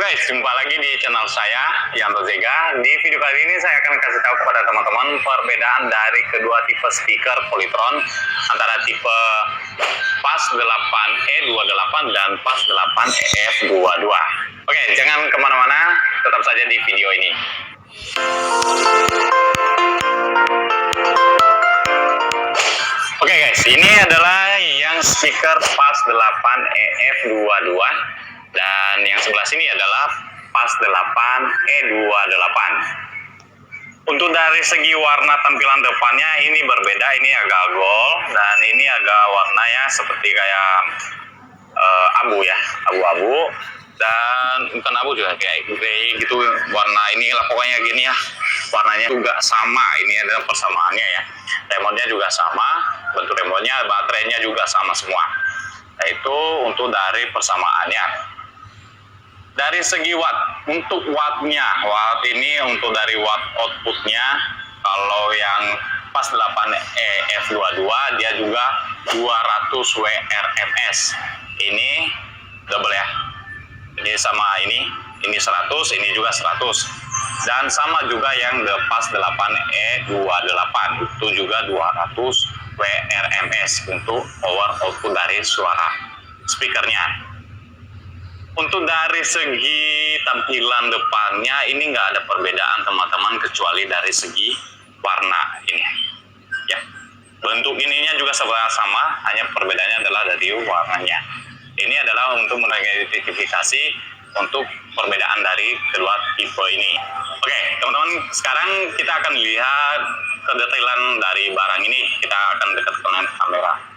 guys, jumpa lagi di channel saya, Yanto Zega. Di video kali ini saya akan kasih tahu kepada teman-teman perbedaan dari kedua tipe speaker Polytron antara tipe PAS 8E28 dan PAS 8EF22. Oke, jangan kemana-mana, tetap saja di video ini. Oke guys, ini adalah yang speaker PAS 8EF22 dan yang sebelah sini adalah PAS 8E28. Untuk dari segi warna tampilan depannya ini berbeda, ini agak gold dan ini agak warnanya seperti kayak abu ya, abu-abu, dan bukan abu juga kayak grey gitu warna ini lah, pokoknya gini ya, warnanya juga sama. Ini adalah persamaannya ya, remote-nya juga sama, bentuk remote-nya, baterainya juga sama semua. Nah, itu untuk dari persamaannya. Dari segi watt, untuk wattnya, watt ini untuk dari watt outputnya, kalau yang PAS 8EF22 dia juga 200 WRMS. Ini double ya, ini sama ini 100, ini juga 100, dan sama juga yang the PAS 8E28 itu juga 200 WRMS untuk power output dari suara speakernya. Untuk dari segi tampilan depannya ini nggak ada perbedaan teman-teman, kecuali dari segi warna ini ya. Bentuk ininya juga sama, hanya perbedaannya adalah dari warnanya. Ini adalah untuk mengidentifikasi untuk perbedaan dari kedua tipe ini. Oke teman-teman, sekarang kita akan lihat kedetailan dari barang ini. Kita akan dekatkan kamera.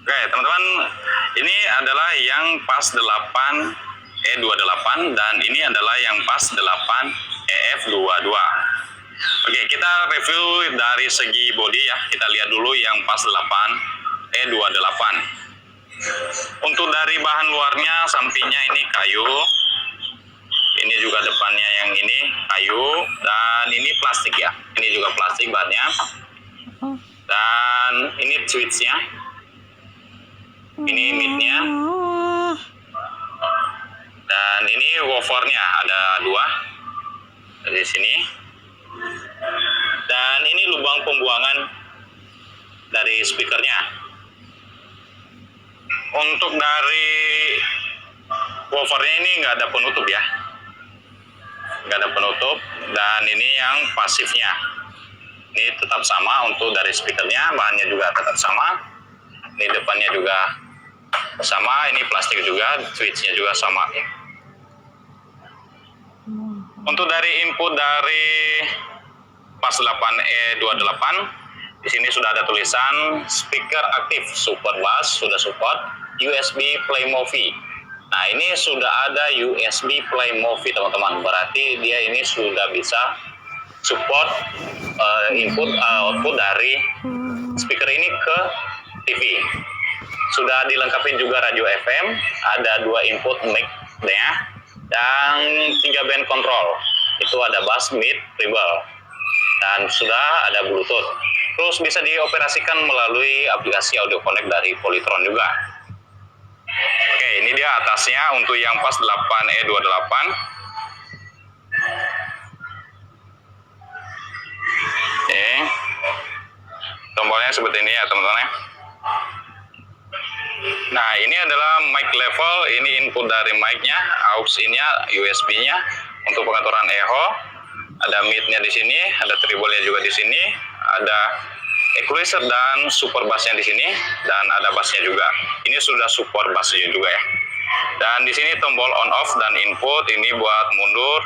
Oke teman-teman, ini adalah yang PAS 8E28 dan ini adalah yang PAS 8EF22. Oke, kita review dari segi bodi ya. Kita lihat dulu yang PAS 8E28. Untuk dari bahan luarnya, sampingnya ini kayu. Ini juga depannya yang ini kayu, dan ini plastik ya. Ini juga plastik bahannya. Dan ini switchnya. Ini midnya, dan ini woofernya ada dua dari sini, dan ini lubang pembuangan dari speakernya. Untuk dari woofernya ini nggak ada penutup ya, nggak ada penutup, dan ini yang pasifnya ini tetap sama. Untuk dari speakernya bahannya juga tetap sama, ini depannya juga sama, ini plastik juga, switchnya juga sama ya. Untuk dari input dari PAS 8E28, di sini sudah ada tulisan speaker aktif super bass, sudah support USB Play Movie. Nah ini sudah ada USB Play Movie teman-teman, berarti dia ini sudah bisa support input output dari speaker ini ke TV. Sudah dilengkapi juga radio FM, ada 2 input mic-nya, dan 3 band control. Itu ada bass, mid, treble, dan sudah ada Bluetooth. Terus bisa dioperasikan melalui aplikasi audio connect dari Polytron juga. Oke, ini dia atasnya untuk yang PAS 8E28. Oke, tombolnya seperti ini ya teman-teman ya. Nah ini adalah mic level, ini input dari mic-nya, aux in-nya, USB-nya untuk pengaturan echo, ada mid-nya di sini, ada treble-nya juga di sini, ada equalizer dan super bass-nya di sini, dan ada bass-nya juga. Ini sudah support bass-nya juga ya. Dan di sini tombol on off dan input, ini buat mundur,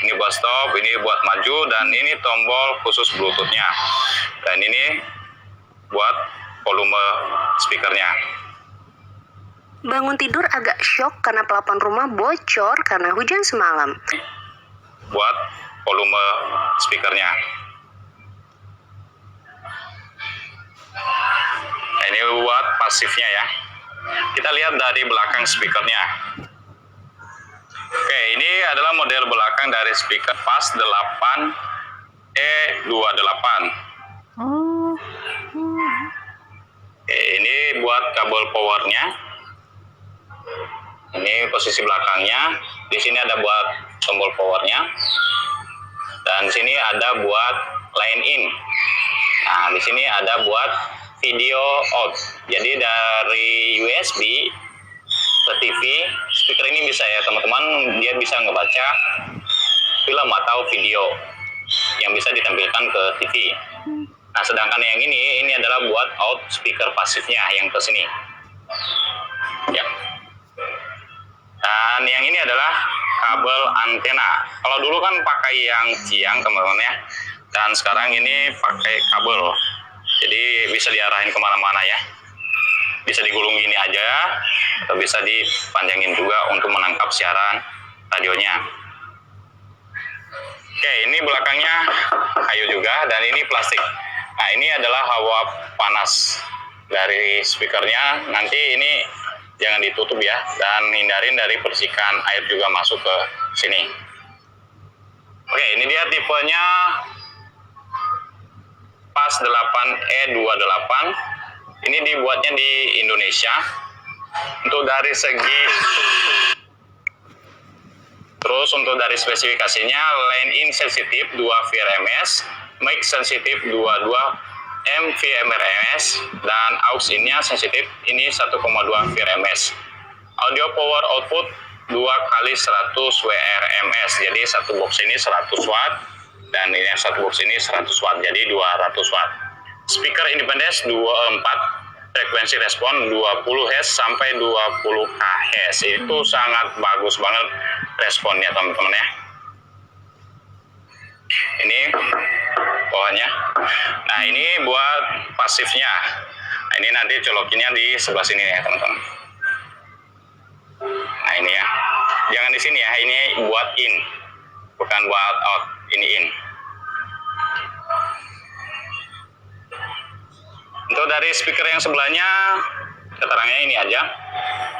ini buat stop, ini buat maju, dan ini tombol khusus Bluetooth-nya. Dan ini buat volume speakernya. Bangun tidur agak shock karena pelapon rumah bocor karena hujan semalam. Buat volume speakernya. Nah, ini buat pasifnya ya. Kita lihat dari belakang speakernya. Oke, ini adalah model belakang dari speaker PAS 8E28. Oke, ini buat kabel powernya. Ini posisi belakangnya. Di sini ada buat tombol powernya. Dan di sini ada buat line in. Nah, di sini ada buat video out. Jadi dari USB ke TV, speaker ini bisa ya teman-teman, dia bisa ngebaca film atau video yang bisa ditampilkan ke TV. Nah, sedangkan yang ini adalah buat out speaker pasifnya yang ke sini. Ya. Dan yang ini adalah kabel antena. Kalau dulu kan pakai yang tiang teman-teman ya. Dan sekarang ini pakai kabel. Jadi bisa diarahin kemana-mana ya. Bisa digulung gini aja, atau bisa dipanjangin juga untuk menangkap siaran radionya. Oke, ini belakangnya kayu juga, dan ini plastik. Nah, ini adalah hawa panas dari speakernya. Nanti ini jangan ditutup ya, dan hindarin dari percikan air juga masuk ke sini. Oke, ini dia tipenya PAS 8E28. Ini dibuatnya di Indonesia. Untuk dari segi, terus untuk dari spesifikasinya, line in sensitif 2 VRMS, mic sensitif 22 mVRMS, dan aux innya sensitif ini 1,2 VRMS. Audio power output 2 kali 100 WRMS. Jadi satu box ini 100 watt, dan ini satu box ini 100 watt, jadi 200 watt. Speaker independence 24, frekuensi respon 20 Hz sampai 20 kHz. Itu sangat bagus banget responnya teman-teman ya. Ini bawahnya. Nah, ini buat pasifnya. Nah, ini nanti colokinnya di sebelah sini ya teman-teman. Nah, ini ya. Jangan di sini ya, ini buat in. Bukan buat out, ini in. Untuk dari speaker yang sebelahnya, keterangannya ini aja.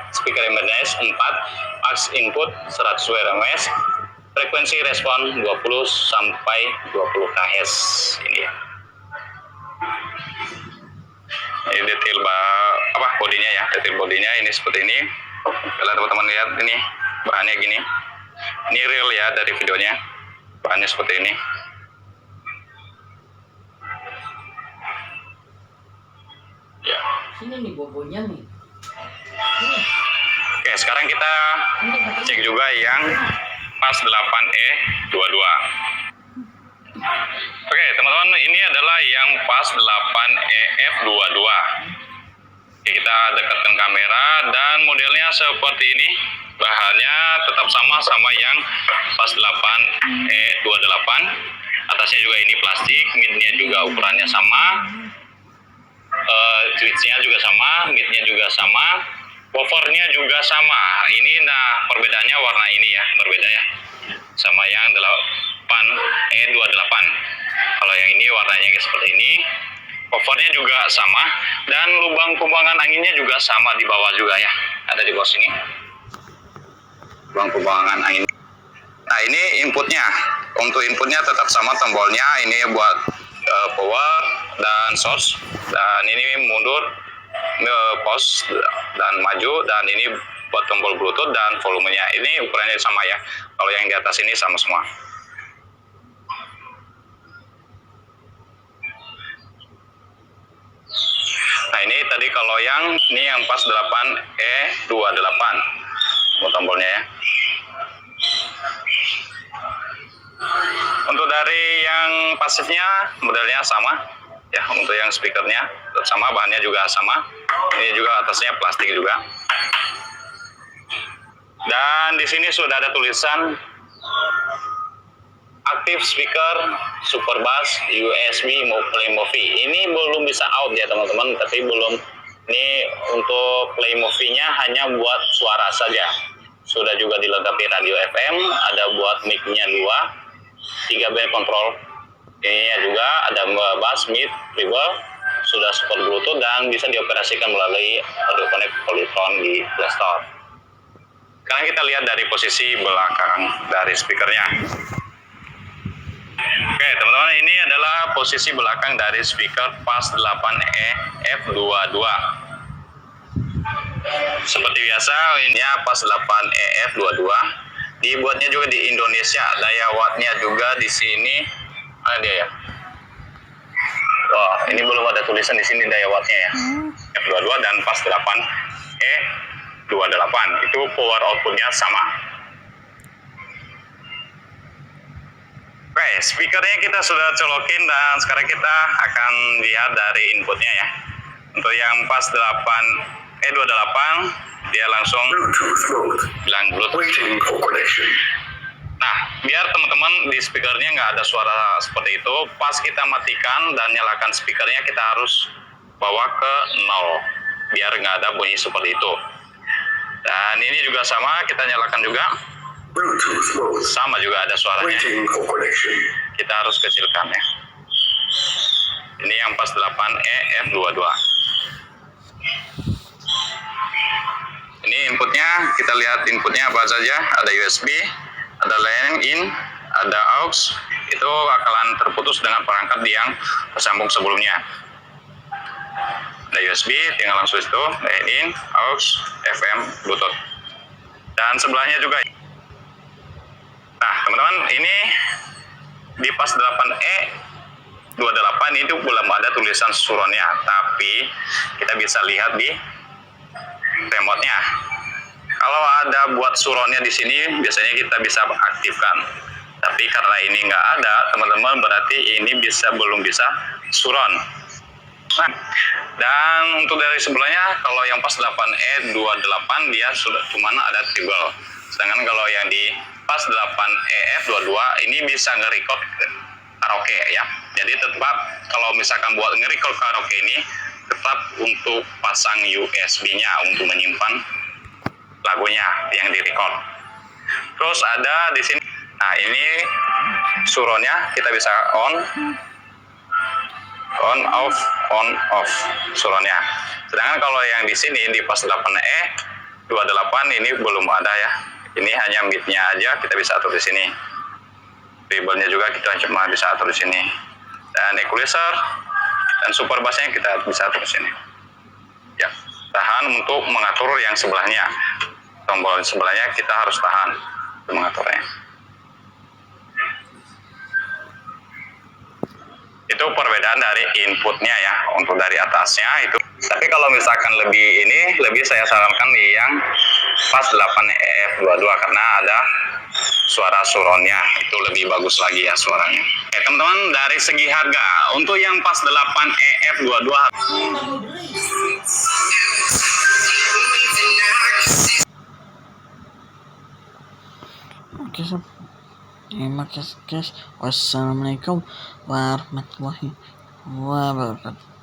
Speaker impedance 4, aux input 100 WRMS, frekuensi respon 20 sampai 20 kHz. Ini ya. Ini detail bodinya ya, detail bodinya ini seperti ini. Kalau teman-teman lihat ini bahannya gini. Ini real ya dari videonya. Bahannya seperti ini. Ya. Sini nih bobonya nih. Oke, sekarang kita cek juga yang PAS 8E22. Oke, teman-teman, ini adalah yang PAS 8EF22. Oke, kita dekatkan kamera, dan modelnya seperti ini. Bahannya tetap sama yang PAS 8E28. Atasnya juga ini plastik, midnya juga ukurannya sama. Switchnya juga sama, midnya juga sama, woofernya juga sama. Ini perbedaannya warna ini ya, berbeda ya, sama yang 8E28. Kalau yang ini warnanya seperti ini, woofernya juga sama, dan lubang pembuangan anginnya juga sama di bawah juga ya, ada di bawah sini, lubang pembuangan angin. Nah, ini inputnya. Untuk inputnya tetap sama tombolnya, ini buat power dan source, dan ini mundur, pause dan maju, dan ini buat tombol bluetooth dan volumenya. Ini ukurannya sama ya, kalau yang di atas ini sama semua. Nah, ini tadi kalau yang ini yang PAS 8E28 buat tombolnya ya. Untuk dari yang pasifnya modelnya sama ya, untuk yang speakernya sama, bahannya juga sama. Ini juga atasnya plastik juga. Dan di sini sudah ada tulisan aktif speaker super bass USB play movie. Ini belum bisa out ya teman-teman, tapi belum. Ini untuk play movie-nya hanya buat suara saja. Sudah juga dilengkapi radio FM, ada buat mic-nya 2, 3 band control. Ini juga ada bass, mid, treble, sudah support Bluetooth, dan bisa dioperasikan melalui audio connect Polytron di Play Store. Sekarang kita lihat dari posisi belakang dari speakernya. Oke, teman-teman, ini adalah posisi belakang dari speaker PAS 8E F22. Seperti biasa, ini pas 8EF22. Dibuatnya juga di Indonesia. Daya wattnya juga di sini ada dia ya. Wah, ini belum ada tulisan di sini daya wattnya ya. F22 dan pas 8E28 itu power outputnya sama. Oke, speakernya kita sudah colokin dan sekarang kita akan lihat dari inputnya ya. Untuk yang pas 8E28 dia langsung Bluetooth mode. bilang Bluetooth. Waiting for connection. Nah, biar teman-teman di speakernya nggak ada suara seperti itu, pas kita matikan dan nyalakan speakernya kita harus bawa ke 0 biar nggak ada bunyi seperti itu. Dan ini juga sama, kita nyalakan juga, Bluetooth mode. sama juga ada suaranya. Waiting for connection. Kita harus kecilkan ya. Ini yang pas 8EF22. Ini inputnya, kita lihat inputnya apa saja. Ada USB, ada line in, ada aux. Itu bakalan terputus dengan perangkat yang tersambung sebelumnya. Ada USB, tinggal langsung itu, line in, aux, FM, Bluetooth. Dan sebelahnya juga. Nah, teman-teman, ini di pas 8E28 itu belum ada tulisan suronnya, tapi kita bisa lihat di remote-nya. Kalau ada buat suronnya di sini, biasanya kita bisa aktifkan. Tapi karena ini nggak ada, teman-teman, berarti ini belum bisa suron. Nah, dan untuk dari sebelahnya, kalau yang pas 8E28 dia sudah cuma ada treble. Sedangkan kalau yang di pas 8EF22 ini bisa nge-record karaoke ya. Jadi tetap kalau misalkan buat nge-record karaoke ini tetap untuk pasang USB-nya untuk menyimpan lagunya yang di-record. Terus ada di sini. Nah, ini suronnya kita bisa on off suronnya. Sedangkan kalau yang di sini di pas 8E28 ini belum ada ya. Ini hanya mid-nya aja kita bisa atur di sini. Treble-nya juga kita cuma bisa atur di sini. Dan equalizer dan super bass-nya kita bisa atur di sini. Ya, tahan untuk mengatur yang sebelahnya. Tombol sebelahnya kita harus tahan untuk mengaturnya. Itu perbedaan dari inputnya ya, untuk dari atasnya itu. Tapi kalau misalkan lebih saya sarankan yang pas 8EF22 karena ada suara suronnya, itu lebih bagus lagi ya suaranya. Oke teman-teman, dari segi harga untuk yang pas 8EF22 Oke, sob. Terima kasih guys. Wassalamualaikum warahmatullahi wabarakatuh.